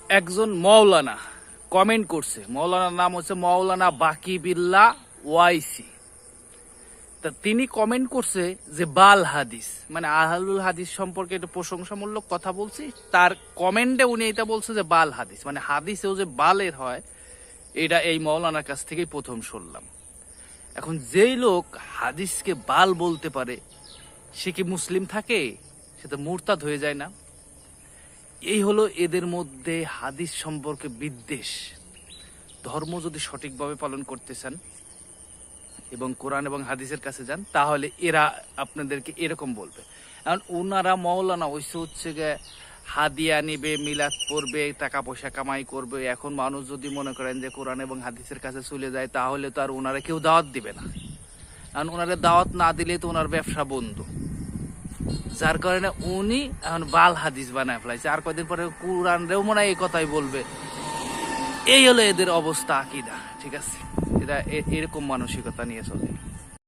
একজন মৌলানা কমেন্ট করছে, মৌলানার নাম হচ্ছে মৌলানা বাকি বিল্লাহ ওয়াইসি। তা তিনি কমেন্ট করছে যে বাল হাদিস মানে আহলুল হাদিস সম্পর্কে একটা প্রশংসামূলক কথা বলছি। তার কমেন্টে উনি এটা বলছে যে বাল হাদিস মানে হাদিসেও যে বালের হয়, এটা এই মৌলানার কাছ থেকেই প্রথম শুনলাম। এখন যেই লোক হাদিসকে বাল বলতে পারে সে কি মুসলিম থাকে? সে তো মুরতাদ হয়ে যায় না? এই হলো এদের মধ্যে হাদিস সম্পর্কে বিদ্বেষ। ধর্ম যদি সঠিকভাবে পালন করতে চান এবং কোরআন এবং হাদিসের কাছে যান, তাহলে এরা আপনাদেরকে এরকম বলবে। কারণ ওনারা মৌলানা হচ্ছে গে হাদিয়া নিবে, মিলাদ পড়বে, টাকা পয়সা কামাই করবে। এখন মানুষ যদি মনে করেন যে কোরআন এবং হাদিসের কাছে চলে যায়, তাহলে তো আর ওনারা কেউ দাওয়াত দিবে না। কারণ ওনারা দাওয়াত না দিলে তো ওনার ব্যবসা বন্ধ। যার কারণে উনি এখন বাল হাদিস বানায় ফেলাইছে। আর কয়দিন পরে কোরআন রেও মনে হয় এই কথাই বলবে। এই হলো এদের অবস্থা, আকীদা। ঠিক আছে, এরা এরকম মানসিকতা নিয়ে চলে।